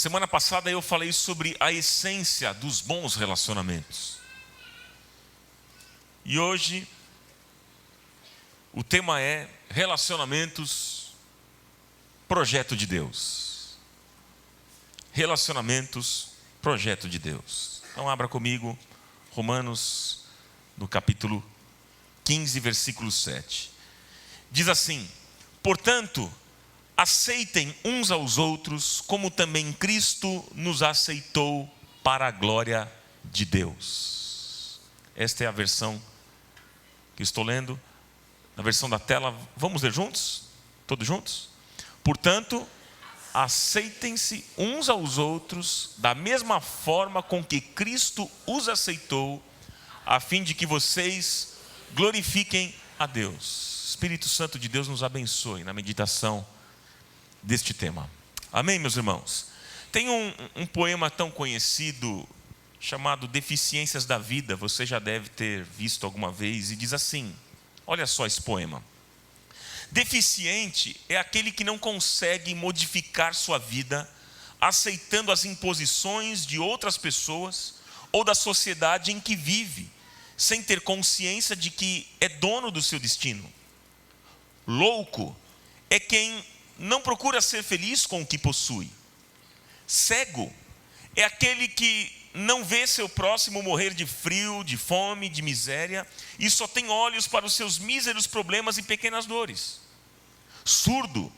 Semana passada eu falei sobre a essência dos bons relacionamentos. E hoje o tema é relacionamentos, projeto de Deus. Relacionamentos, projeto de Deus. Então abra comigo Romanos no capítulo 15, versículo 7. Diz assim: portanto, aceitem uns aos outros, como também Cristo nos aceitou para a glória de Deus. Esta é a versão que estou lendo, na versão da tela. Vamos ler juntos? Todos juntos? Portanto, aceitem-se uns aos outros da mesma forma com que Cristo os aceitou, a fim de que vocês glorifiquem a Deus. Espírito Santo de Deus nos abençoe na meditação deste tema. Amém, meus irmãos? Tem um poema tão conhecido chamado Deficiências da Vida. Você já deve ter visto alguma vez. E diz assim, olha só esse poema: deficiente é aquele que não consegue modificar sua vida aceitando as imposições de outras pessoas ou da sociedade em que vive, sem ter consciência de que é dono do seu destino. Louco é quem não procura ser feliz com o que possui. Cego é aquele que não vê seu próximo morrer de frio, de fome, de miséria, e só tem olhos para os seus míseros problemas e pequenas dores. Surdo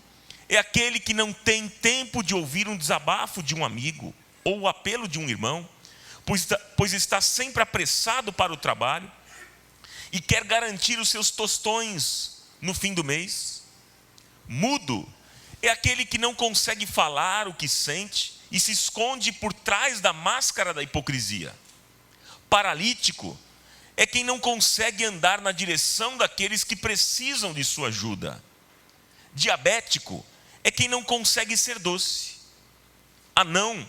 é aquele que não tem tempo de ouvir um desabafo de um amigo ou o apelo de um irmão, pois está sempre apressado para o trabalho e quer garantir os seus tostões no fim do mês. Mudo é aquele que não consegue falar o que sente e se esconde por trás da máscara da hipocrisia. Paralítico é quem não consegue andar na direção daqueles que precisam de sua ajuda. Diabético é quem não consegue ser doce. Anão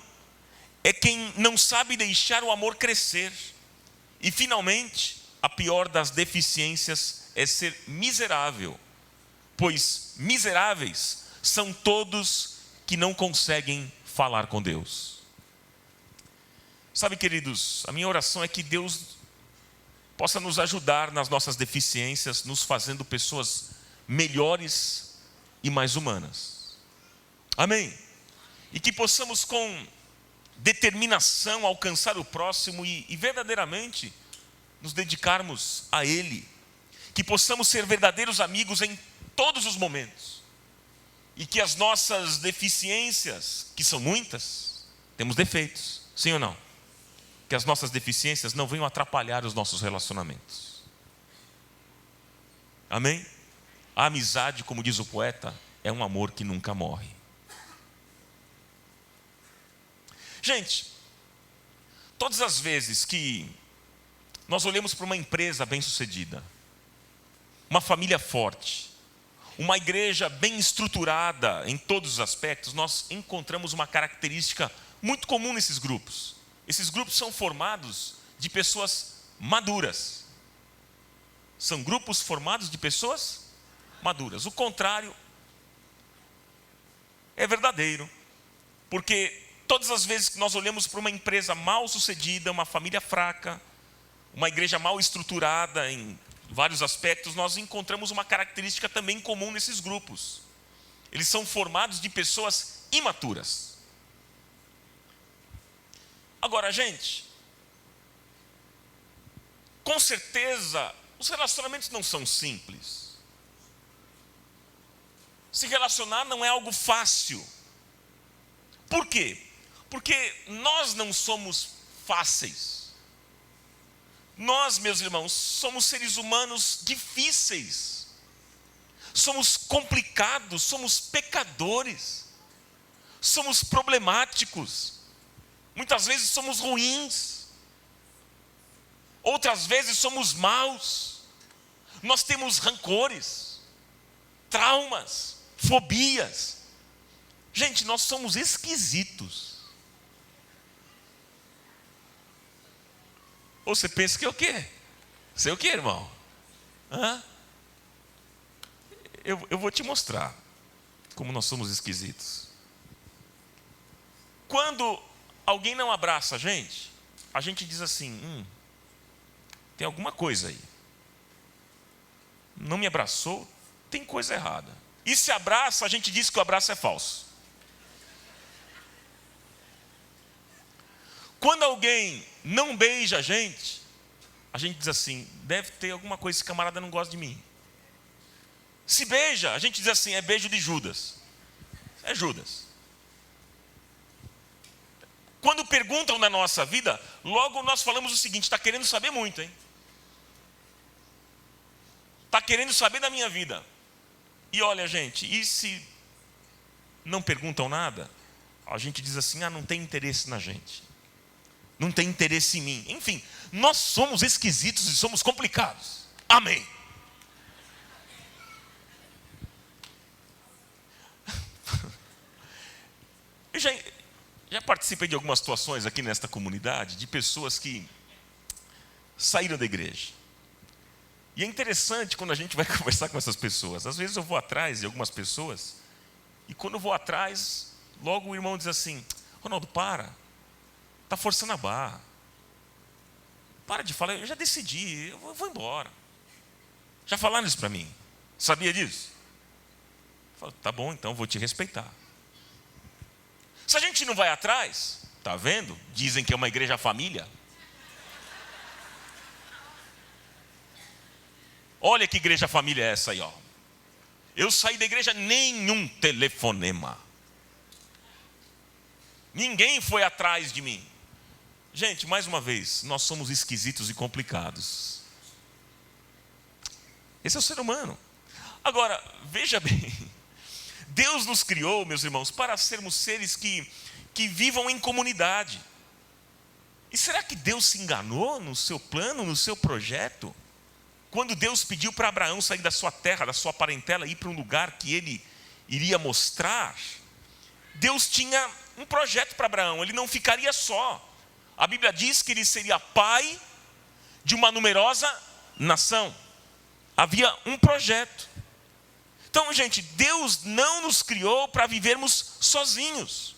é quem não sabe deixar o amor crescer. E finalmente, a pior das deficiências é ser miserável, pois miseráveis são todos que não conseguem falar com Deus. Sabe, queridos, a minha oração é que Deus possa nos ajudar nas nossas deficiências, nos fazendo pessoas melhores e mais humanas. Amém? E que possamos com determinação alcançar o próximo e verdadeiramente nos dedicarmos a Ele. Que possamos ser verdadeiros amigos em todos os momentos. E que as nossas deficiências, que são muitas, temos defeitos, sim ou não? Que as nossas deficiências não venham atrapalhar os nossos relacionamentos. Amém? A amizade, como diz o poeta, é um amor que nunca morre. Gente, todas as vezes que nós olhamos para uma empresa bem-sucedida, uma família forte, uma igreja bem estruturada em todos os aspectos, nós encontramos uma característica muito comum nesses grupos. Esses grupos são formados de pessoas maduras. São grupos formados de pessoas maduras. O contrário é verdadeiro, porque todas as vezes que nós olhamos para uma empresa mal sucedida, uma família fraca, uma igreja mal estruturada em vários aspectos, nós encontramos uma característica também comum nesses grupos. Eles são formados de pessoas imaturas. Agora, gente, com certeza, os relacionamentos não são simples. Se relacionar não é algo fácil. Por quê? Porque nós não somos fáceis. Nós, meus irmãos, somos seres humanos difíceis. Somos complicados, somos pecadores. Somos problemáticos. Muitas vezes somos ruins. Outras vezes somos maus. Nós temos rancores, traumas, fobias. Gente, nós somos esquisitos. Ou você pensa que é o quê? Você é o quê, irmão? Hã? Eu vou te mostrar como nós somos esquisitos. Quando alguém não abraça a gente diz assim, tem alguma coisa aí. Não me abraçou, tem coisa errada. E se abraça, a gente diz que o abraço é falso. Quando alguém não beija a gente diz assim, deve ter alguma coisa, esse camarada não gosta de mim. Se beija, a gente diz assim, é beijo de Judas. É Judas. Quando perguntam na nossa vida, logo nós falamos o seguinte, está querendo saber muito, hein? Está querendo saber da minha vida. E olha, gente, e se não perguntam nada, a gente diz assim, não tem interesse na gente. Não tem interesse em mim. Enfim, nós somos esquisitos e somos complicados. Amém. Eu já participei de algumas situações aqui nesta comunidade, de pessoas que saíram da igreja. E é interessante quando a gente vai conversar com essas pessoas. Às vezes eu vou atrás de algumas pessoas, e quando eu vou atrás, logo o irmão diz assim, Ronaldo, está forçando a barra. Para de falar, eu já decidi, eu vou embora. Já falaram isso para mim. Sabia disso? Eu falo, tá bom, então vou te respeitar. Se a gente não vai atrás, tá vendo? Dizem que é uma igreja família. Olha que igreja família é essa aí, ó. Eu saí da igreja, nenhum telefonema. Ninguém foi atrás de mim. Gente, mais uma vez, nós somos esquisitos e complicados. Esse é o ser humano. Agora, veja bem, Deus nos criou, meus irmãos, para sermos seres que vivam em comunidade. E será que Deus se enganou no seu plano, no seu projeto? Quando Deus pediu para Abraão sair da sua terra, da sua parentela, e ir para um lugar que ele iria mostrar, Deus tinha um projeto para Abraão, ele não ficaria só. A Bíblia diz que ele seria pai de uma numerosa nação. Havia um projeto. Então, gente, Deus não nos criou para vivermos sozinhos.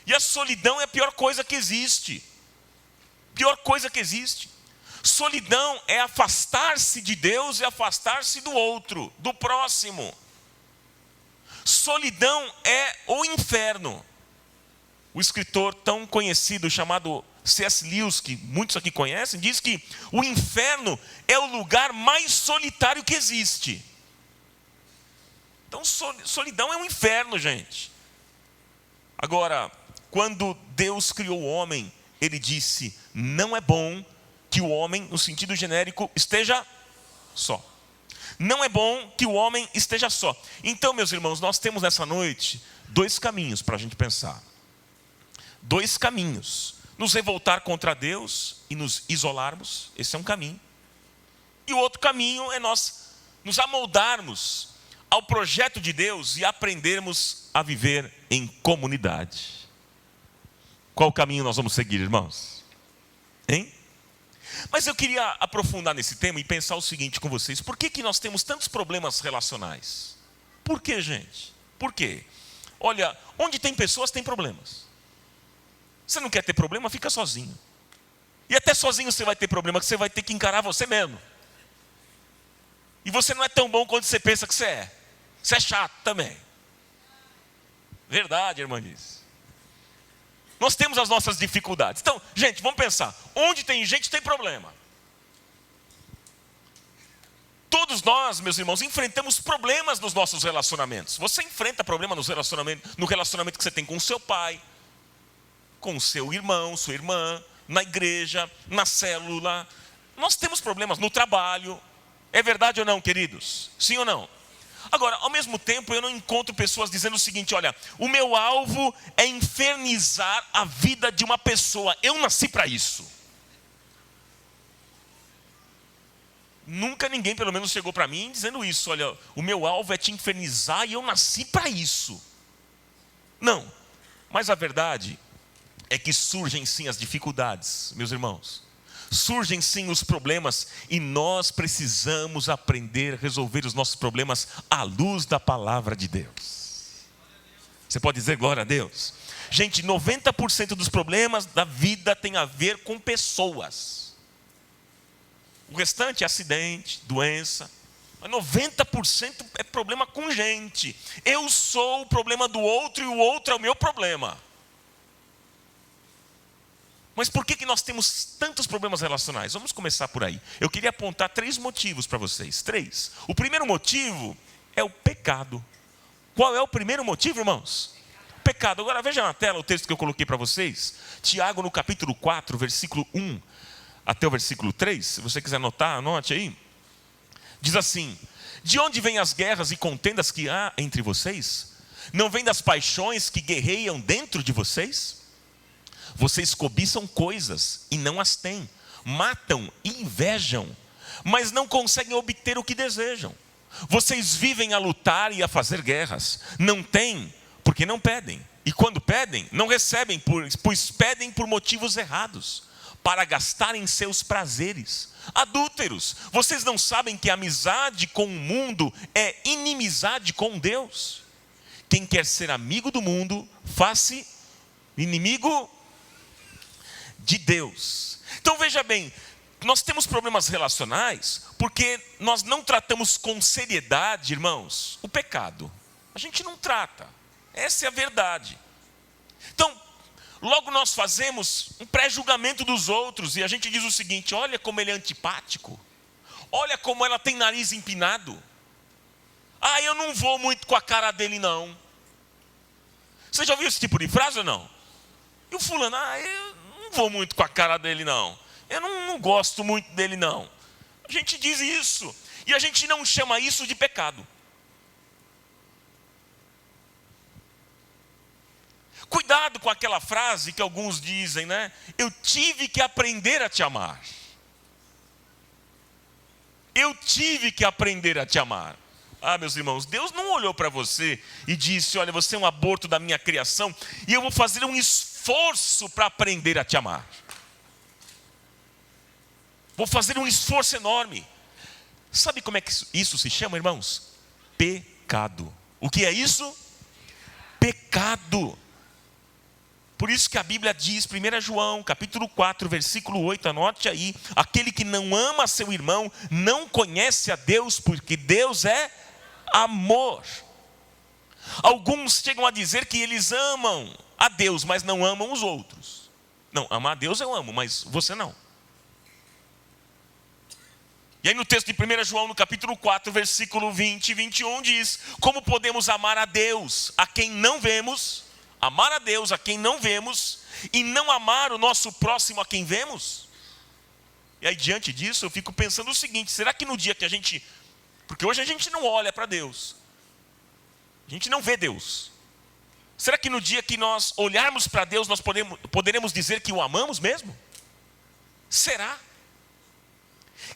E a solidão é a pior coisa que existe. Pior coisa que existe. Solidão é afastar-se de Deus e afastar-se do outro, do próximo. Solidão é o inferno. O escritor tão conhecido chamado C.S. Lewis, que muitos aqui conhecem, diz que o inferno é o lugar mais solitário que existe. Então, solidão é um inferno, gente. Agora, quando Deus criou o homem, ele disse, não é bom que o homem, no sentido genérico, esteja só. Não é bom que o homem esteja só. Então, meus irmãos, nós temos nessa noite 2 caminhos para a gente pensar. 2 caminhos. Nos revoltar contra Deus e nos isolarmos. Esse é um caminho. E o outro caminho é nós nos amoldarmos ao projeto de Deus e aprendermos a viver em comunidade. Qual caminho nós vamos seguir, irmãos? Hein? Mas eu queria aprofundar nesse tema e pensar o seguinte com vocês. Por que nós temos tantos problemas relacionais? Por que, gente? Por quê? Olha, onde tem pessoas, tem problemas. Você não quer ter problema, fica sozinho. E até sozinho você vai ter problema, que você vai ter que encarar você mesmo. E você não é tão bom quanto você pensa que você é. Você é chato também. Verdade, irmã diz. Nós temos as nossas dificuldades. Então, gente, vamos pensar. Onde tem gente, tem problema. Todos nós, meus irmãos, enfrentamos problemas nos nossos relacionamentos. Você enfrenta problema no relacionamento que você tem com o seu pai, com o seu irmão, sua irmã, na igreja, na célula. Nós temos problemas no trabalho. É verdade ou não, queridos? Sim ou não? Agora, ao mesmo tempo, eu não encontro pessoas dizendo o seguinte, olha, o meu alvo é infernizar a vida de uma pessoa. Eu nasci para isso. Nunca ninguém, pelo menos, chegou para mim dizendo isso. Olha, o meu alvo é te infernizar e eu nasci para isso. Não. Mas a verdade é que surgem sim as dificuldades, meus irmãos. Surgem sim os problemas e nós precisamos aprender a resolver os nossos problemas à luz da palavra de Deus. Você pode dizer glória a Deus? Gente, 90% dos problemas da vida tem a ver com pessoas. O restante é acidente, doença. Mas 90% é problema com gente. Eu sou o problema do outro e o outro é o meu problema. Mas por que nós temos tantos problemas relacionais? Vamos começar por aí. Eu queria apontar 3 motivos para vocês. 3. O primeiro motivo é o pecado. Qual é o primeiro motivo, irmãos? Pecado. Agora veja na tela o texto que eu coloquei para vocês. Tiago, no capítulo 4, versículo 1 até o versículo 3. Se você quiser anotar, anote aí. Diz assim: de onde vêm as guerras e contendas que há entre vocês? Não vêm das paixões que guerreiam dentro de vocês? Vocês cobiçam coisas e não as têm, matam e invejam, mas não conseguem obter o que desejam. Vocês vivem a lutar e a fazer guerras. Não têm, porque não pedem. E quando pedem, não recebem, pois pedem por motivos errados, para gastarem seus prazeres. Adúlteros, vocês não sabem que a amizade com o mundo é inimizade com Deus? Quem quer ser amigo do mundo, faz-se inimigo de Deus. Então veja bem, nós temos problemas relacionais porque nós não tratamos com seriedade, irmãos, o pecado. A gente não trata, essa é a verdade. Então, logo nós fazemos um pré-julgamento dos outros e a gente diz o seguinte: olha como ele é antipático, olha como ela tem nariz empinado. Ah, eu não vou muito com a cara dele não. Você já ouviu esse tipo de frase ou não? E o fulano: eu não vou muito com a cara dele não. Eu não gosto muito dele não. A gente diz isso e a gente não chama isso de pecado. Cuidado com aquela frase que alguns dizem, né? Eu tive que aprender a te amar. Eu tive que aprender a te amar. Ah, meus irmãos, Deus não olhou para você e disse: olha, você é um aborto da minha criação e eu vou fazer um esforço para aprender a te amar. Vou fazer um esforço enorme. Sabe como é que isso se chama, irmãos? Pecado. O que é isso? Pecado. Por isso que a Bíblia diz, 1 João, capítulo 4, versículo 8, anote aí: aquele que não ama seu irmão não conhece a Deus, porque Deus é amor. Alguns chegam a dizer que eles amam a Deus, mas não amam os outros. Não, amar a Deus eu amo, mas você não. E aí no texto de 1 João, no capítulo 4, versículo 20 e 21, diz: como podemos amar a Deus a quem não vemos? Amar a Deus a quem não vemos e não amar o nosso próximo a quem vemos? E aí diante disso eu fico pensando o seguinte: será que no dia que a gente... porque hoje a gente não olha para Deus, a gente não vê Deus. Será que no dia que nós olharmos para Deus nós poderemos dizer que o amamos mesmo? Será?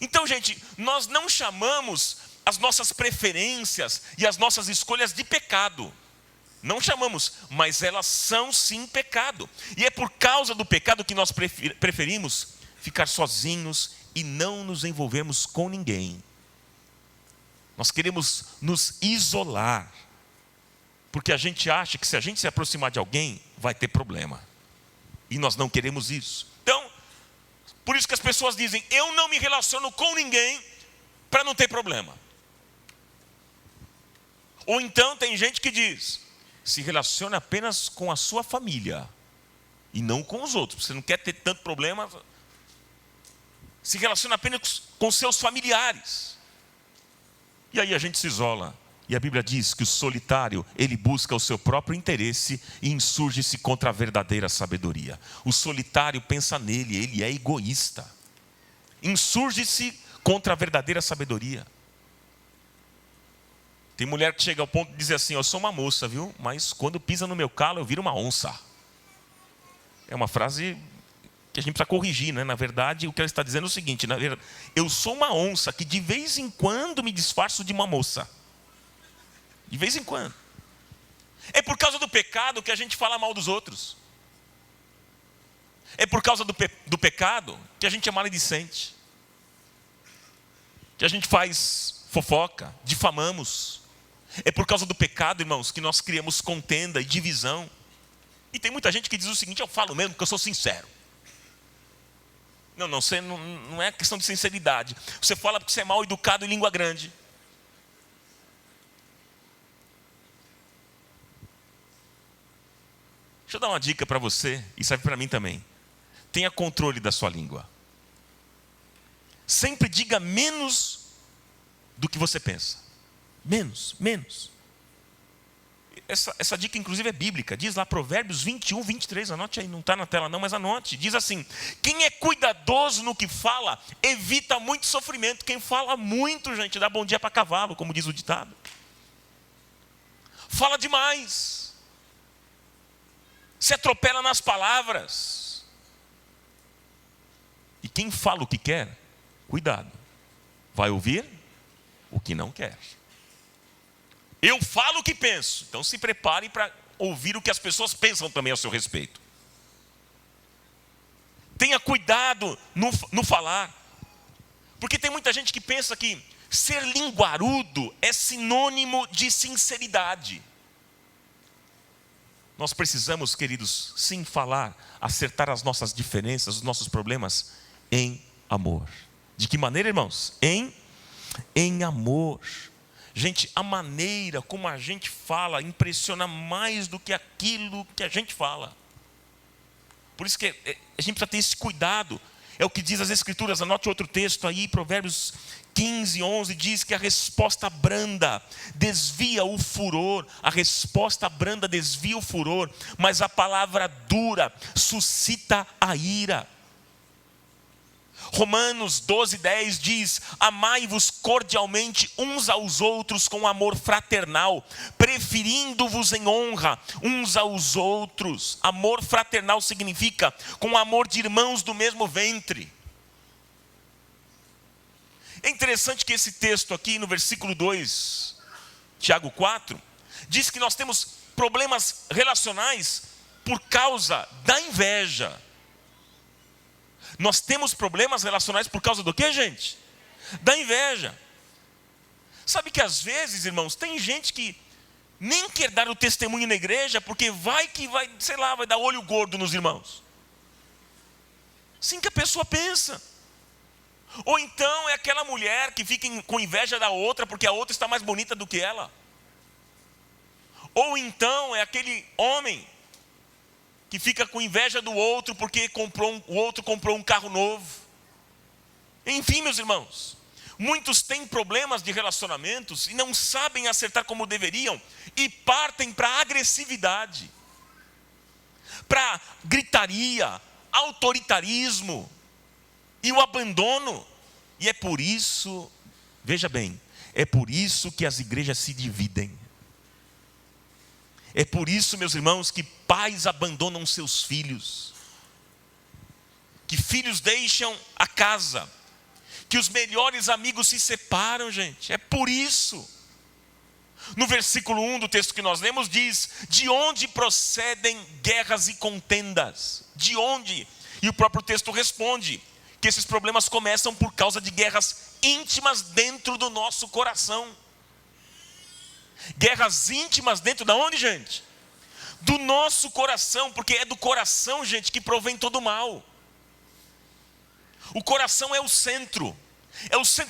Então, gente, nós não chamamos as nossas preferências e as nossas escolhas de pecado. Não chamamos, mas elas são sim pecado. E é por causa do pecado que nós preferimos ficar sozinhos e não nos envolvermos com ninguém. Nós queremos nos isolar, porque a gente acha que se a gente se aproximar de alguém, vai ter problema. E nós não queremos isso. Então, por isso que as pessoas dizem: eu não me relaciono com ninguém para não ter problema. Ou então tem gente que diz: se relaciona apenas com a sua família e não com os outros. Você não quer ter tanto problema, se relaciona apenas com seus familiares. E aí a gente se isola. E a Bíblia diz que o solitário, ele busca o seu próprio interesse e insurge-se contra a verdadeira sabedoria. O solitário pensa nele, ele é egoísta. Insurge-se contra a verdadeira sabedoria. Tem mulher que chega ao ponto de dizer assim: eu sou uma moça, viu? Mas quando pisa no meu calo eu viro uma onça. É uma frase que a gente precisa corrigir, né? Na verdade, o que ela está dizendo é o seguinte: na verdade, eu sou uma onça que de vez em quando me disfarço de uma moça. De vez em quando. É por causa do pecado que a gente fala mal dos outros. É por causa do pecado que a gente é maledicente, que a gente faz fofoca, difamamos. É por causa do pecado, irmãos, que nós criamos contenda e divisão. E tem muita gente que diz o seguinte: eu falo mesmo porque eu sou sincero. Não, você não é questão de sinceridade. Você fala porque você é mal educado em língua grande. Deixa eu dar uma dica para você, e serve para mim também. Tenha controle da sua língua. Sempre diga menos do que você pensa. Menos. Essa dica inclusive é bíblica. Diz lá Provérbios 21, 23. Anote aí, não está na tela não, mas anote. Diz assim: quem é cuidadoso no que fala, evita muito sofrimento. Quem fala muito, gente, dá bom dia para cavalo, como diz o ditado. Fala demais. Se atropela nas palavras. E quem fala o que quer, cuidado, vai ouvir o que não quer. Eu falo o que penso, então se prepare para ouvir o que as pessoas pensam também a seu respeito. Tenha cuidado no falar, porque tem muita gente que pensa que ser linguarudo é sinônimo de sinceridade. Nós precisamos, queridos, sim falar, acertar as nossas diferenças, os nossos problemas em amor. De que maneira, irmãos? Em amor. Gente, a maneira como a gente fala impressiona mais do que aquilo que a gente fala. Por isso que a gente precisa ter esse cuidado. É o que diz as Escrituras. Anote outro texto aí, Provérbios 15, 11, diz que a resposta branda desvia o furor. A resposta branda desvia o furor, mas a palavra dura suscita a ira. Romanos 12, 10 diz: amai-vos cordialmente uns aos outros com amor fraternal, preferindo-vos em honra uns aos outros. Amor fraternal significa com amor de irmãos do mesmo ventre. É interessante que esse texto aqui no versículo 2, Tiago 4, diz que nós temos problemas relacionais por causa da inveja. Nós temos problemas relacionais por causa do que, gente? Da inveja. Sabe que às vezes, irmãos, tem gente que nem quer dar o testemunho na igreja porque vai dar olho gordo nos irmãos. Assim que a pessoa pensa. Ou então é aquela mulher que fica com inveja da outra porque a outra está mais bonita do que ela. Ou então é aquele homem que fica com inveja do outro porque o outro comprou um carro novo. Enfim, meus irmãos, muitos têm problemas de relacionamentos e não sabem acertar como deveriam e partem para a agressividade, para gritaria, autoritarismo e o abandono. E é por isso, veja bem, é por isso que as igrejas se dividem. É por isso, meus irmãos, que pais abandonam seus filhos, que filhos deixam a casa, que os melhores amigos se separam, gente. É por isso. No versículo 1 do texto que nós lemos diz: de onde procedem guerras e contendas? De onde? E o próprio texto responde que esses problemas começam por causa de guerras íntimas dentro do nosso coração. Guerras íntimas dentro da onde, gente? Do nosso coração, porque é do coração, gente, que provém todo o mal. O coração é o centro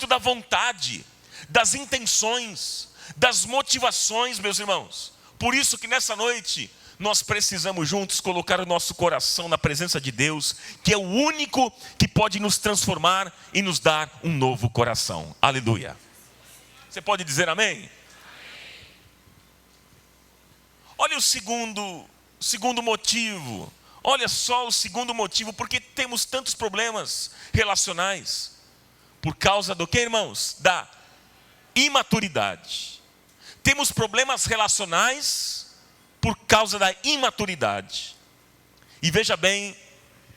da vontade, das intenções, das motivações, meus irmãos. Por isso que nessa noite nós precisamos juntos colocar o nosso coração na presença de Deus, que é o único que pode nos transformar e nos dar um novo coração. Aleluia. Você pode dizer amém? Olha o segundo motivo. Olha só o segundo motivo, porque temos tantos problemas relacionais. Por causa do que, irmãos? Da imaturidade. Temos problemas relacionais por causa da imaturidade. E veja bem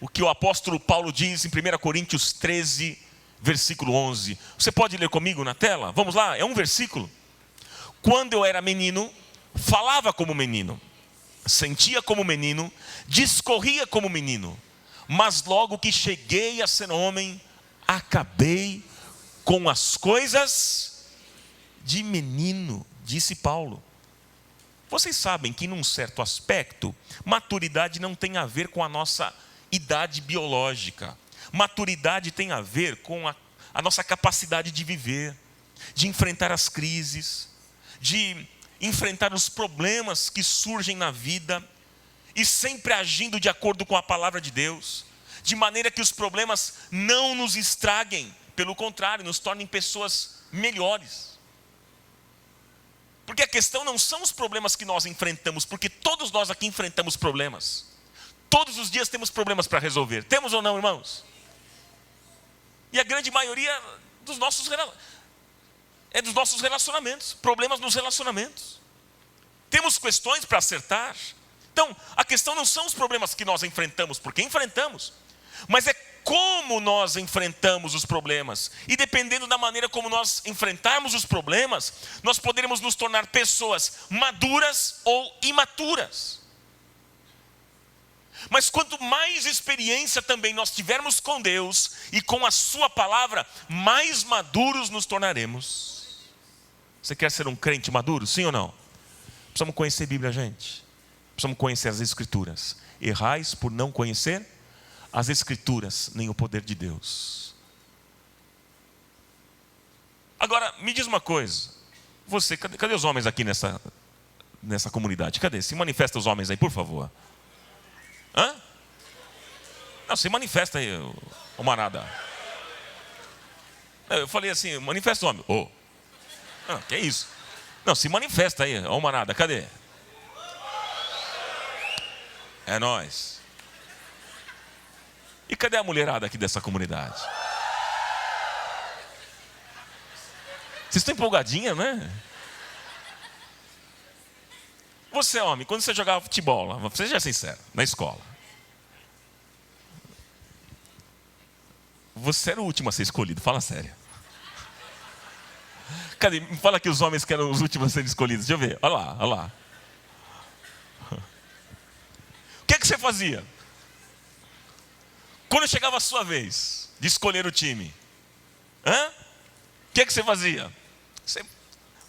o que o apóstolo Paulo diz em 1 Coríntios 13, versículo 11. Você pode ler comigo na tela? Vamos lá, é um versículo. Quando eu era menino, falava como menino, sentia como menino, discorria como menino, mas logo que cheguei a ser homem, acabei com as coisas de menino, disse Paulo. Vocês sabem que, num certo aspecto, maturidade não tem a ver com a nossa idade biológica. Maturidade tem a ver com a nossa capacidade de viver, de enfrentar as crises, de enfrentar os problemas que surgem na vida, e sempre agindo de acordo com a palavra de Deus, de maneira que os problemas não nos estraguem, pelo contrário, nos tornem pessoas melhores. Porque a questão não são os problemas que nós enfrentamos, porque todos nós aqui enfrentamos problemas. Todos os dias temos problemas para resolver. Temos ou não, irmãos? E a grande maioria dos nossos relacionamentos. Problemas nos relacionamentos. Temos questões para acertar. Então, a questão não são os problemas que nós enfrentamos, porque enfrentamos. Mas é como nós enfrentamos os problemas. E dependendo da maneira como nós enfrentarmos os problemas, nós poderemos nos tornar pessoas maduras ou imaturas. Mas quanto mais experiência também nós tivermos com Deus e com a sua palavra, mais maduros nos tornaremos. Você quer ser um crente maduro, sim ou não? Precisamos conhecer a Bíblia, gente. Precisamos conhecer as Escrituras. Errais por não conhecer as Escrituras, nem o poder de Deus. Agora, me diz uma coisa. Cadê os homens aqui nessa comunidade? Cadê? Se manifesta os homens aí, por favor. Hã? Não, se manifesta aí, ô manada. Eu falei assim, manifesta o homem. Ô. Não, que isso? Não, se manifesta aí, ô manada, cadê? É nóis. E cadê a mulherada aqui dessa comunidade? Vocês estão empolgadinhas, né? Você, homem, quando você jogava futebol, você já é sincero, na escola, você era o último a ser escolhido, fala sério. Cadê? Me fala aqui os homens que eram os últimos a serem escolhidos. Deixa eu ver, olha lá, olha lá. O que é que você fazia? Quando chegava a sua vez de escolher o time, o que é que você fazia?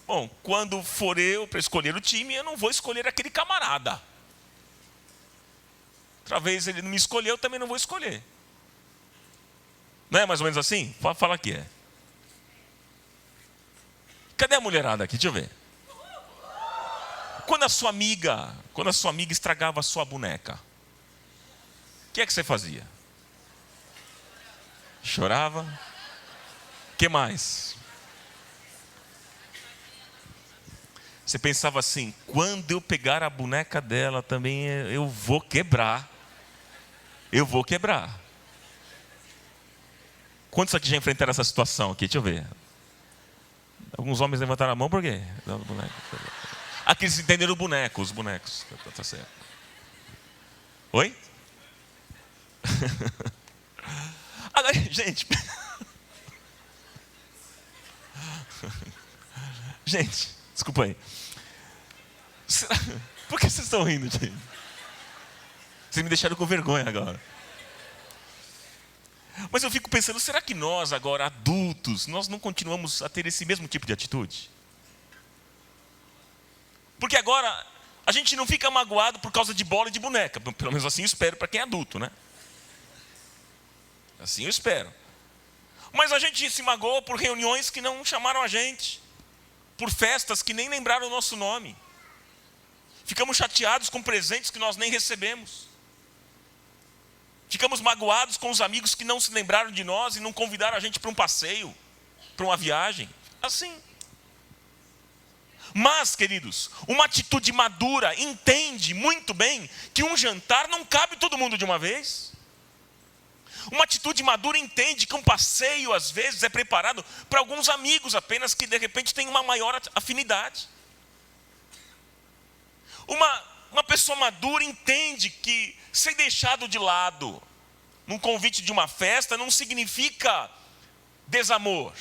Bom, quando for eu para escolher o time, eu não vou escolher aquele camarada. Outra vez ele não me escolheu, eu também não vou escolher. Não é mais ou menos assim? Fala aqui, é. Cadê a mulherada aqui? Deixa eu ver. Quando a sua amiga estragava a sua boneca, o que é que você fazia? Chorava? O que mais? Você pensava assim, quando eu pegar a boneca dela também eu vou quebrar. Eu vou quebrar. Quantos aqui já enfrentaram essa situação aqui? Deixa eu ver. Alguns homens levantaram a mão, por quê? Aqui eles entenderam os bonecos. Tá certo. Oi? Agora, gente. Gente, desculpa aí. Por que vocês estão rindo, gente? Vocês me deixaram com vergonha agora. Mas eu fico pensando, será que nós agora, adultos, nós não continuamos a ter esse mesmo tipo de atitude? Porque agora, a gente não fica magoado por causa de bola e de boneca. Pelo menos assim eu espero para quem é adulto, né? Assim eu espero. Mas a gente se magoa por reuniões que não chamaram a gente. Por festas que nem lembraram o nosso nome. Ficamos chateados com presentes que nós nem recebemos. Ficamos magoados com os amigos que não se lembraram de nós e não convidaram a gente para um passeio, para uma viagem. Assim. Mas, queridos, uma atitude madura entende muito bem que um jantar não cabe todo mundo de uma vez. Uma atitude madura entende que um passeio, às vezes, é preparado para alguns amigos apenas que, de repente, têm uma maior afinidade. Uma pessoa madura entende que ser deixado de lado num convite de uma festa não significa desamor.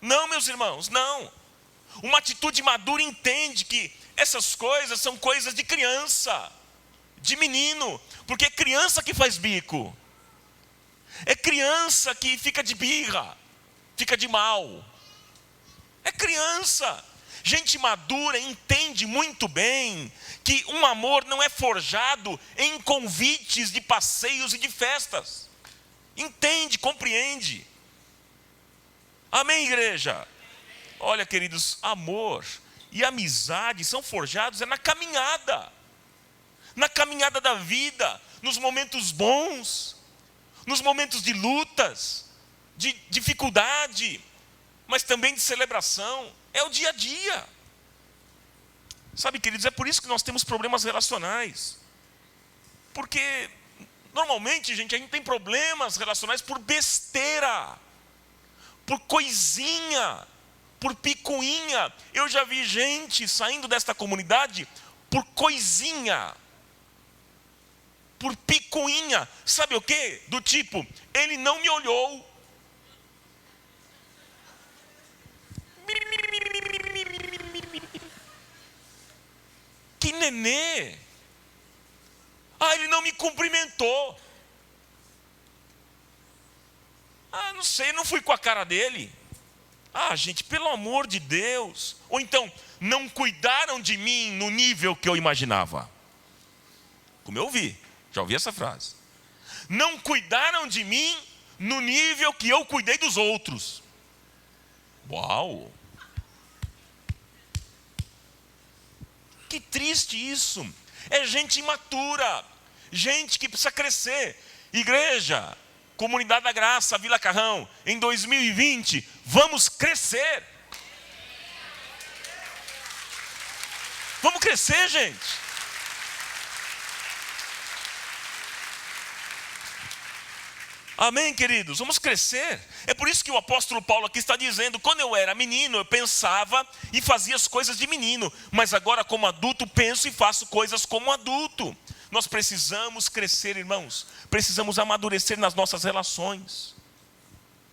Não, meus irmãos, não. Uma atitude madura entende que essas coisas são coisas de criança, de menino, porque é criança que faz bico. É criança que fica de birra, fica de mal. É criança. Gente madura entende muito bem que um amor não é forjado em convites de passeios e de festas. Entende, compreende. Amém, igreja? Olha, queridos, amor e amizade são forjados na caminhada da vida, nos momentos bons, nos momentos de lutas, de dificuldade, mas também de celebração. É o dia a dia. Sabe, queridos, é por isso que nós temos problemas relacionais. Porque normalmente, gente, a gente tem problemas relacionais por besteira, por coisinha, por picuinha. Eu já vi gente saindo desta comunidade por coisinha, por picuinha. Sabe o quê? Do tipo, ele não me olhou. Que nenê. Ele não me cumprimentou. Não sei, não fui com a cara dele. Gente, pelo amor de Deus. Ou então, não cuidaram de mim no nível que eu imaginava. Como eu ouvi, já ouvi essa frase. Não cuidaram de mim no nível que eu cuidei dos outros. Uau! Que triste isso. É gente imatura, gente que precisa crescer. Igreja, Comunidade da Graça, Vila Carrão, em 2020, vamos crescer. Vamos crescer, gente. Amém, queridos? Vamos crescer. É por isso que o apóstolo Paulo aqui está dizendo: quando eu era menino, eu pensava e fazia as coisas de menino, mas agora como adulto penso e faço coisas como adulto. Nós precisamos crescer, irmãos. Precisamos amadurecer nas nossas relações.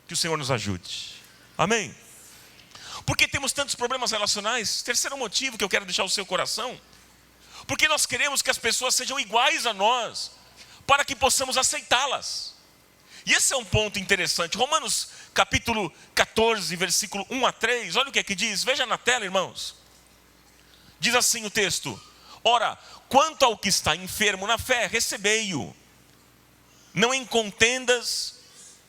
Que o Senhor nos ajude. Amém? Por que temos tantos problemas relacionais? Terceiro motivo que eu quero deixar no seu coração: porque nós queremos que as pessoas sejam iguais a nós, para que possamos aceitá-las. E esse é um ponto interessante. Romanos capítulo 14, versículo 1 a 3. Olha o que é que diz. Veja na tela, irmãos. Diz assim o texto: ora, quanto ao que está enfermo na fé, recebei-o. Não em contendas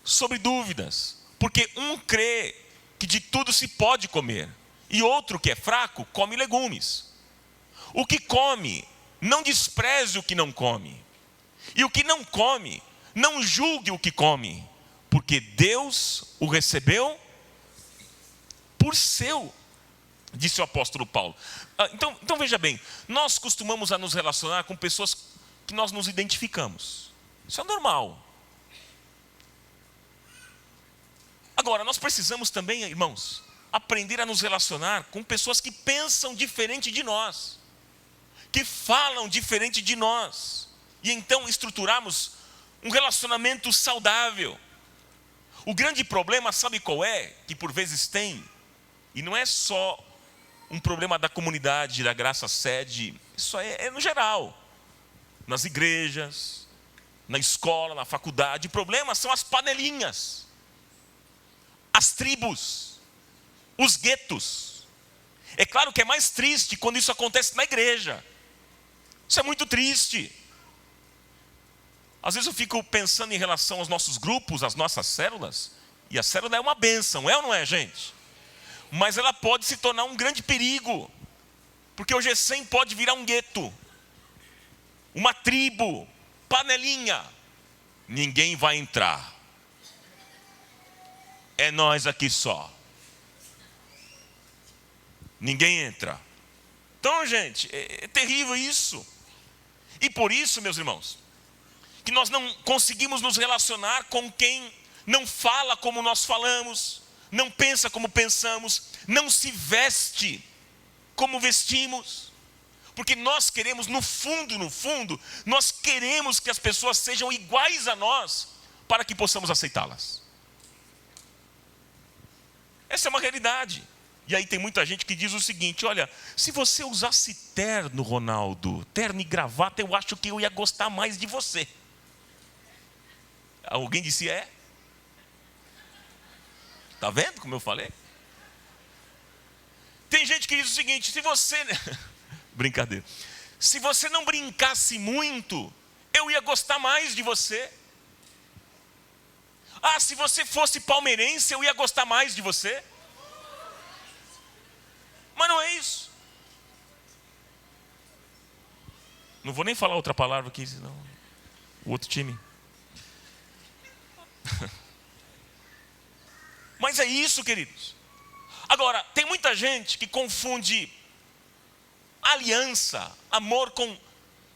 sobre dúvidas. Porque um crê que de tudo se pode comer, e outro que é fraco, come legumes. O que come, não despreze o que não come. E o que não come, não julgue o que come, porque Deus o recebeu por seu, disse o apóstolo Paulo. Então veja bem, nós costumamos a nos relacionar com pessoas que nós nos identificamos. Isso é normal. Agora, nós precisamos também, irmãos, aprender a nos relacionar com pessoas que pensam diferente de nós, que falam diferente de nós, e então estruturarmos um relacionamento saudável. O grande problema, sabe qual é? Que por vezes tem, e não é só um problema da comunidade, da Graça Sede, isso é no geral, nas igrejas, na escola, na faculdade. O problema são as panelinhas, as tribos, os guetos. É claro que é mais triste quando isso acontece na igreja. Isso é muito triste. Às vezes eu fico pensando em relação aos nossos grupos, às nossas células, e a célula é uma bênção, é ou não é, gente? Mas ela pode se tornar um grande perigo, porque o G100 pode virar um gueto, uma tribo, panelinha. Ninguém vai entrar, é nós aqui só, ninguém entra. Então, gente, é terrível isso. E por isso, meus irmãos, que nós não conseguimos nos relacionar com quem não fala como nós falamos, não pensa como pensamos, não se veste como vestimos. Porque nós queremos, no fundo, nós queremos que as pessoas sejam iguais a nós, para que possamos aceitá-las. Essa é uma realidade. E aí tem muita gente que diz o seguinte: olha, se você usasse terno, Ronaldo, terno e gravata, eu acho que eu ia gostar mais de você. Alguém disse é? Está vendo como eu falei? Tem gente que diz o seguinte: se você brincadeira, se você não brincasse muito, eu ia gostar mais de você. Ah, se você fosse palmeirense, eu ia gostar mais de você. Mas não é isso. Não vou nem falar outra palavra aqui, senão o outro time. Mas é isso, queridos. Agora, tem muita gente que confunde aliança, amor com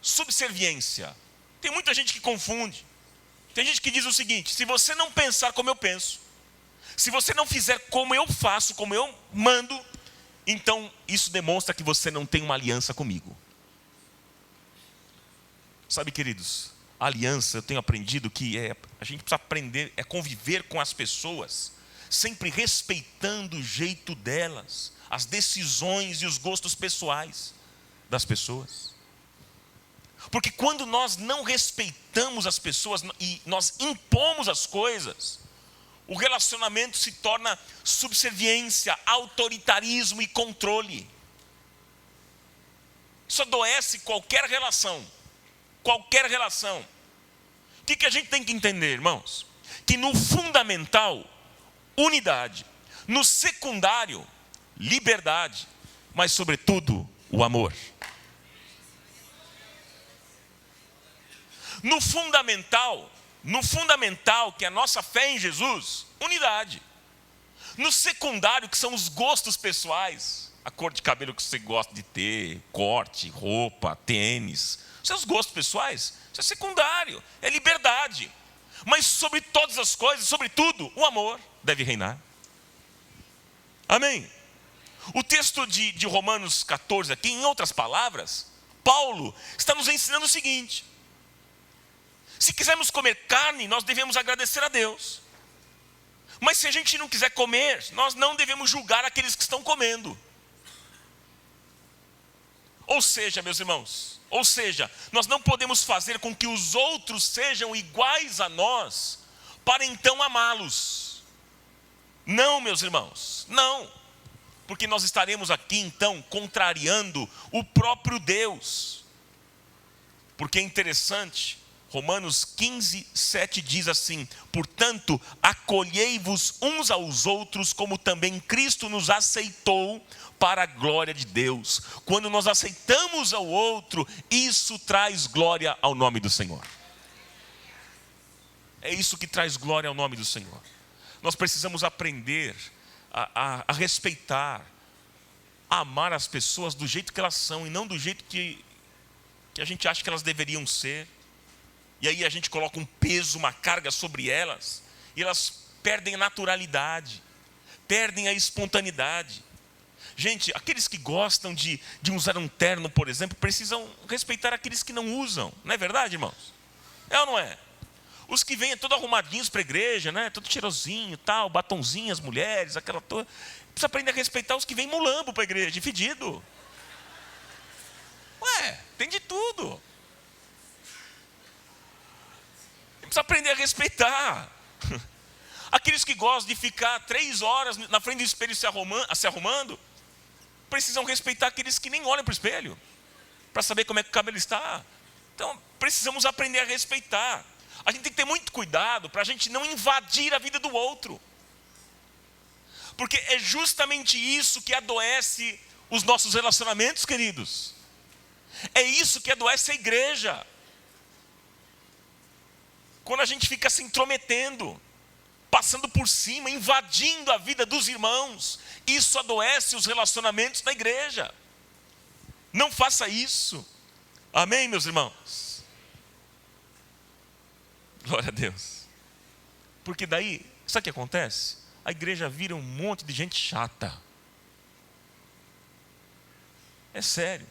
subserviência. Tem muita gente que confunde. Tem gente que diz o seguinte: se você não pensar como eu penso, se você não fizer como eu faço, como eu mando, então isso demonstra que você não tem uma aliança comigo. Sabe, queridos, a aliança, eu tenho aprendido que a gente precisa aprender, conviver com as pessoas, sempre respeitando o jeito delas, as decisões e os gostos pessoais das pessoas. Porque quando nós não respeitamos as pessoas e nós impomos as coisas, o relacionamento se torna subserviência, autoritarismo e controle. Isso adoece qualquer relação. Qualquer relação. O que a gente tem que entender, irmãos? Que no fundamental, unidade. No secundário, liberdade. Mas sobretudo, o amor. No fundamental, que é a nossa fé em Jesus, unidade. No secundário, que são os gostos pessoais, a cor de cabelo que você gosta de ter, corte, roupa, tênis, seus gostos pessoais, isso é secundário, é liberdade. Mas sobre todas as coisas, sobretudo, o amor deve reinar. Amém? O texto de Romanos 14 aqui, em outras palavras, Paulo está nos ensinando o seguinte: se quisermos comer carne, nós devemos agradecer a Deus. Mas se a gente não quiser comer, nós não devemos julgar aqueles que estão comendo. Ou seja, meus irmãos, nós não podemos fazer com que os outros sejam iguais a nós, para então amá-los. Não, meus irmãos, não. Porque nós estaremos aqui então contrariando o próprio Deus. Porque é interessante, Romanos 15, 7 diz assim: portanto, acolhei-vos uns aos outros, como também Cristo nos aceitou, para a glória de Deus. Quando nós aceitamos ao outro, isso traz glória ao nome do Senhor. É isso que traz glória ao nome do Senhor. Nós precisamos aprender a respeitar, a amar as pessoas do jeito que elas são, e não do jeito que a gente acha que elas deveriam ser. E aí a gente coloca um peso, uma carga sobre elas, e elas perdem a naturalidade, perdem a espontaneidade. Gente, aqueles que gostam de usar um terno, por exemplo, precisam respeitar aqueles que não usam. Não é verdade, irmãos? É ou não é? Os que vêm todo arrumadinhos para a igreja, né? Todo cheirosinho, tal, batonzinho, as mulheres, aquela toda. Precisa aprender a respeitar os que vêm mulambo para a igreja, de fedido. Ué, tem de tudo. Precisa aprender a respeitar. Aqueles que gostam de ficar 3 horas na frente do espelho se arrumando, precisam respeitar aqueles que nem olham para o espelho, para saber como é que o cabelo está. Então, precisamos aprender a respeitar. A gente tem que ter muito cuidado para a gente não invadir a vida do outro. Porque é justamente isso que adoece os nossos relacionamentos, queridos. É isso que adoece a igreja. Quando a gente fica se intrometendo, passando por cima, invadindo a vida dos irmãos, isso adoece os relacionamentos da igreja. Não faça isso. Amém, meus irmãos? Glória a Deus. Porque daí, sabe o que acontece? A igreja vira um monte de gente chata. É sério.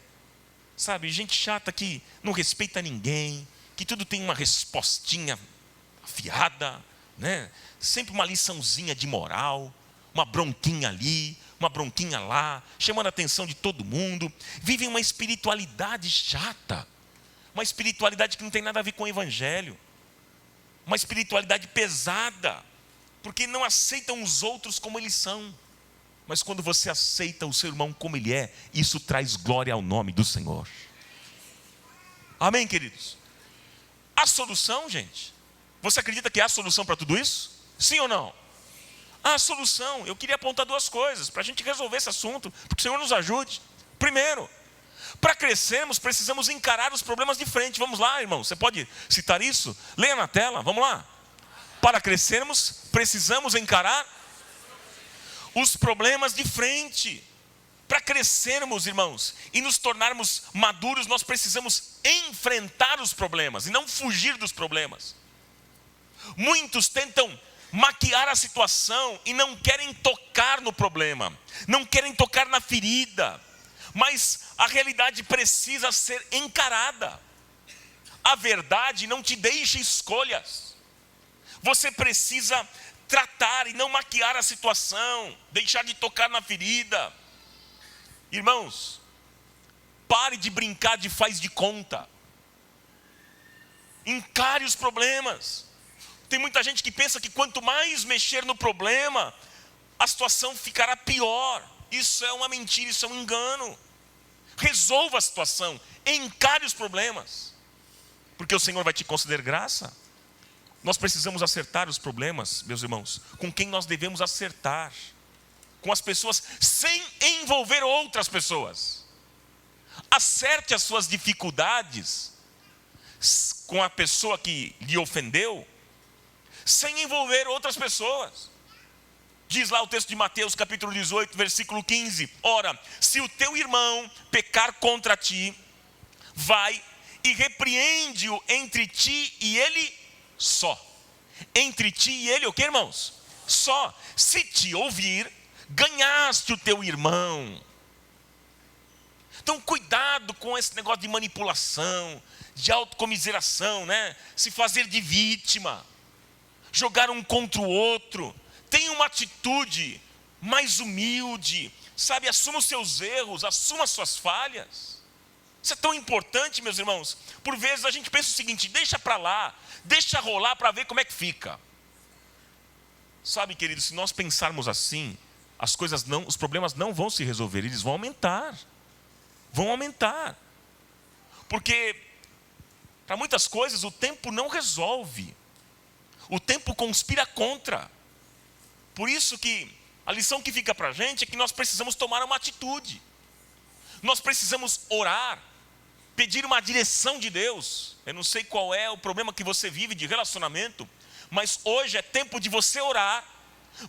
Sabe, gente chata que não respeita ninguém, que tudo tem uma respostinha afiada, né? Sempre uma liçãozinha de moral, uma bronquinha ali, uma bronquinha lá, chamando a atenção de todo mundo. Vivem uma espiritualidade chata, uma espiritualidade que não tem nada a ver com o evangelho, uma espiritualidade pesada, porque não aceitam os outros como eles são. Mas quando você aceita o seu irmão como ele é, isso traz glória ao nome do Senhor. Amém, queridos? A solução, gente, você acredita que há solução para tudo isso? Sim ou não? Há solução. Eu queria apontar duas coisas para a gente resolver esse assunto, para que o Senhor nos ajude. Primeiro, para crescermos, precisamos encarar os problemas de frente. Vamos lá, irmão, você pode citar isso? Leia na tela, vamos lá. Para crescermos, precisamos encarar os problemas de frente. Para crescermos, irmãos, e nos tornarmos maduros, nós precisamos enfrentar os problemas e não fugir dos problemas. Muitos tentam maquiar a situação e não querem tocar no problema, não querem tocar na ferida, mas a realidade precisa ser encarada. A verdade não te deixa escolhas. Você precisa tratar e não maquiar a situação, deixar de tocar na ferida. Irmãos, pare de brincar de faz de conta. Encare os problemas. Tem muita gente que pensa que quanto mais mexer no problema, a situação ficará pior. Isso é uma mentira, isso é um engano. Resolva a situação, encare os problemas, porque o Senhor vai te conceder graça. Nós precisamos acertar os problemas, meus irmãos, com quem nós devemos acertar, com as pessoas, sem envolver outras pessoas. Acerte as suas dificuldades com a pessoa que lhe ofendeu, sem envolver outras pessoas. Diz lá o texto de Mateus capítulo 18, versículo 15. Ora, se o teu irmão pecar contra ti, vai e repreende-o entre ti e ele só. Entre ti e ele o que, irmãos? Só. Se te ouvir, ganhaste o teu irmão. Então cuidado com esse negócio de manipulação, de autocomiseração, né? Se fazer de vítima, jogar um contra o outro. Tenha uma atitude mais humilde, sabe? Assuma os seus erros, assuma as suas falhas. Isso é tão importante, meus irmãos. Por vezes a gente pensa o seguinte: deixa para lá, deixa rolar para ver como é que fica. Sabe, querido, se nós pensarmos assim, os problemas não vão se resolver, eles vão aumentar. Vão aumentar. Porque para muitas coisas o tempo não resolve. O tempo conspira contra. Por isso que a lição que fica para a gente é que nós precisamos tomar uma atitude. Nós precisamos orar, pedir uma direção de Deus. Eu não sei qual é o problema que você vive de relacionamento, mas hoje é tempo de você orar,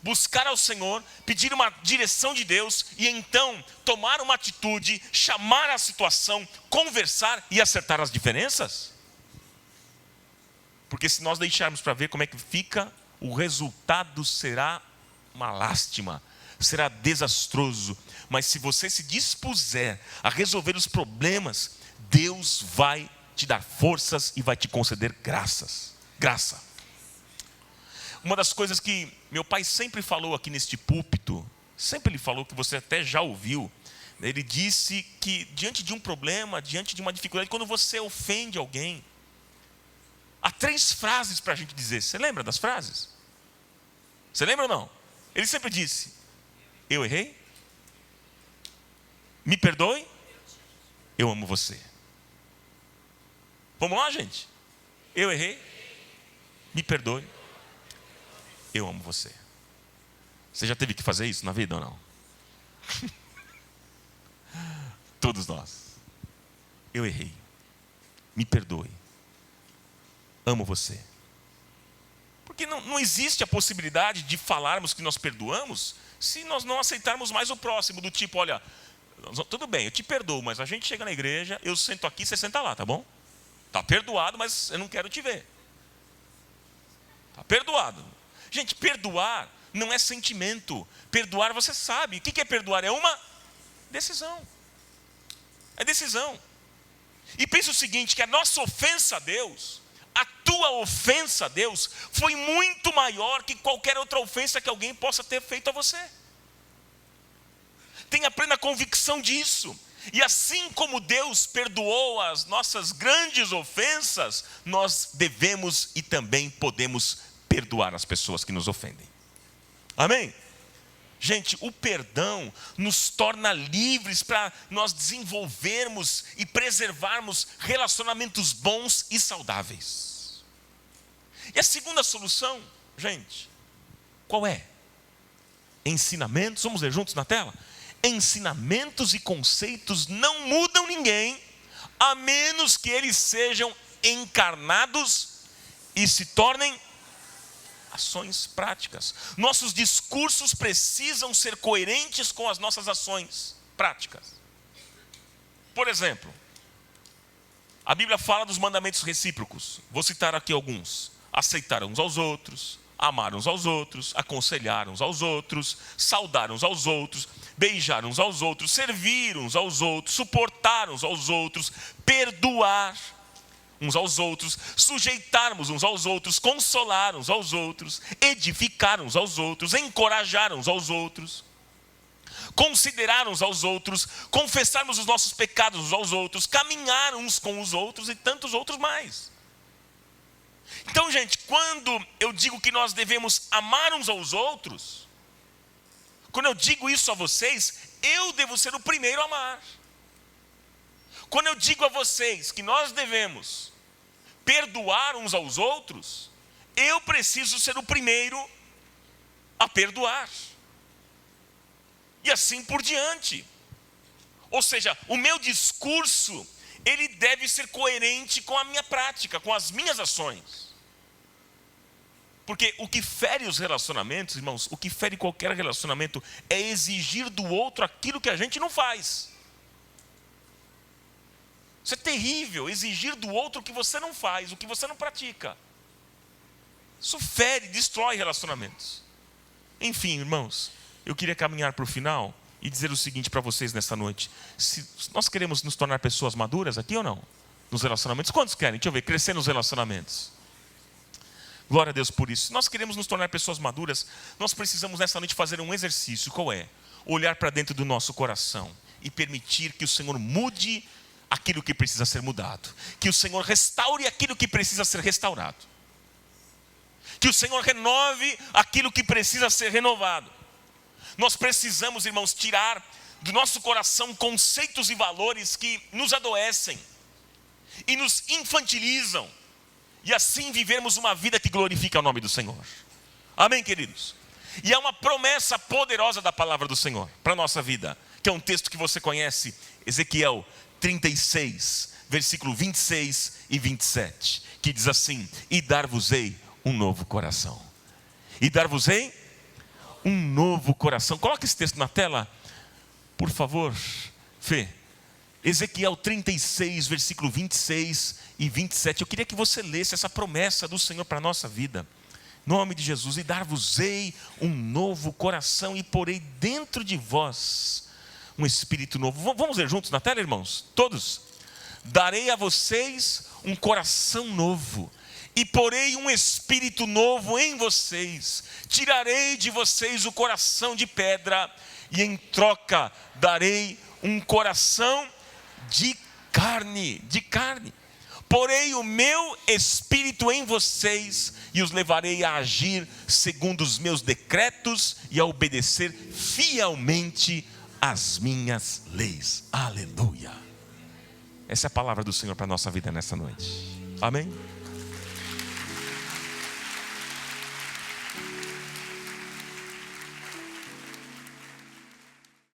buscar ao Senhor, pedir uma direção de Deus e então tomar uma atitude, chamar a situação, conversar e acertar as diferenças. Porque se nós deixarmos para ver como é que fica, o resultado será uma lástima, será desastroso. Mas se você se dispuser a resolver os problemas, Deus vai te dar forças e vai te conceder graça. Uma das coisas que meu pai sempre falou aqui neste púlpito, sempre ele falou, que você até já ouviu, ele disse que diante de um problema, diante de uma dificuldade, quando você ofende alguém, há 3 frases para a gente dizer. Você lembra das frases? Você lembra ou não? Ele sempre disse: eu errei, me perdoe, eu amo você. Vamos lá, gente? Eu errei, me perdoe, eu amo você. Você já teve que fazer isso na vida ou não? Todos nós. Eu errei, me perdoe, amo você. Porque não existe a possibilidade de falarmos que nós perdoamos se nós não aceitarmos mais o próximo, do tipo: olha, tudo bem, eu te perdoo, mas a gente chega na igreja, eu sento aqui, você senta lá, tá bom? Tá perdoado, mas eu não quero te ver. Tá perdoado. Gente, perdoar não é sentimento. Perdoar, você sabe. O que é perdoar? É uma decisão. É decisão. E pensa o seguinte, que a nossa ofensa a Deus, a tua ofensa a Deus, foi muito maior que qualquer outra ofensa que alguém possa ter feito a você. Tenha plena convicção disso. E assim como Deus perdoou as nossas grandes ofensas, nós devemos e também podemos perdoar as pessoas que nos ofendem. Amém? Gente, o perdão nos torna livres para nós desenvolvermos e preservarmos relacionamentos bons e saudáveis. E a segunda solução, gente, qual é? Ensinamentos, vamos ler juntos na tela? Ensinamentos e conceitos não mudam ninguém, a menos que eles sejam encarnados e se tornem ações práticas. Nossos discursos precisam ser coerentes com as nossas ações práticas. Por exemplo, a Bíblia fala dos mandamentos recíprocos. Vou citar aqui alguns: aceitar uns aos outros, amar uns aos outros, aconselhar uns aos outros, saudar uns aos outros, beijar uns aos outros, servir uns aos outros, suportar uns aos outros, perdoar uns aos outros, sujeitarmos uns aos outros, consolar uns aos outros, edificar uns aos outros, encorajar uns aos outros, considerar uns aos outros, confessarmos os nossos pecados uns aos outros, caminhar uns com os outros e tantos outros mais. Então, gente, quando eu digo que nós devemos amar uns aos outros, quando eu digo isso a vocês, eu devo ser o primeiro a amar. Quando eu digo a vocês que nós devemos perdoar uns aos outros, eu preciso ser o primeiro a perdoar. E assim por diante. Ou seja, o meu discurso, ele deve ser coerente com a minha prática, com as minhas ações. Porque o que fere os relacionamentos, irmãos, o que fere qualquer relacionamento é exigir do outro aquilo que a gente não faz. Isso é terrível, exigir do outro o que você não faz, o que você não pratica. Isso fere, destrói relacionamentos. Enfim, irmãos, eu queria caminhar para o final e dizer o seguinte para vocês nessa noite: se nós queremos nos tornar pessoas maduras aqui ou não? Nos relacionamentos, quantos querem? Deixa eu ver, crescer nos relacionamentos. Glória a Deus por isso. Se nós queremos nos tornar pessoas maduras, nós precisamos nessa noite fazer um exercício. Qual é? Olhar para dentro do nosso coração e permitir que o Senhor mude aquilo que precisa ser mudado, que o Senhor restaure aquilo que precisa ser restaurado, que o Senhor renove aquilo que precisa ser renovado. Nós precisamos, irmãos, tirar do nosso coração conceitos e valores que nos adoecem e nos infantilizam, e assim vivermos uma vida que glorifica o nome do Senhor. Amém, queridos? E é uma promessa poderosa da palavra do Senhor para a nossa vida, que é um texto que você conhece, Ezequiel 36, versículo 26 e 27, que diz assim: e dar-vos-ei um novo coração. E dar-vos-ei um novo coração. Coloca esse texto na tela, por favor, Fê. Ezequiel 36, versículo 26 e 27. Eu queria que você lesse essa promessa do Senhor para a nossa vida. Em nome de Jesus: e dar-vos-ei um novo coração, e porei dentro de vós um espírito novo. Vamos ler juntos na tela, irmãos? Todos? Darei a vocês um coração novo, e porei um espírito novo em vocês. Tirarei de vocês o coração de pedra, e em troca darei um coração de carne. Porei o meu espírito em vocês, e os levarei a agir segundo os meus decretos, e a obedecer fielmente as minhas leis. Aleluia. Essa é a palavra do Senhor para a nossa vida nessa noite. Amém?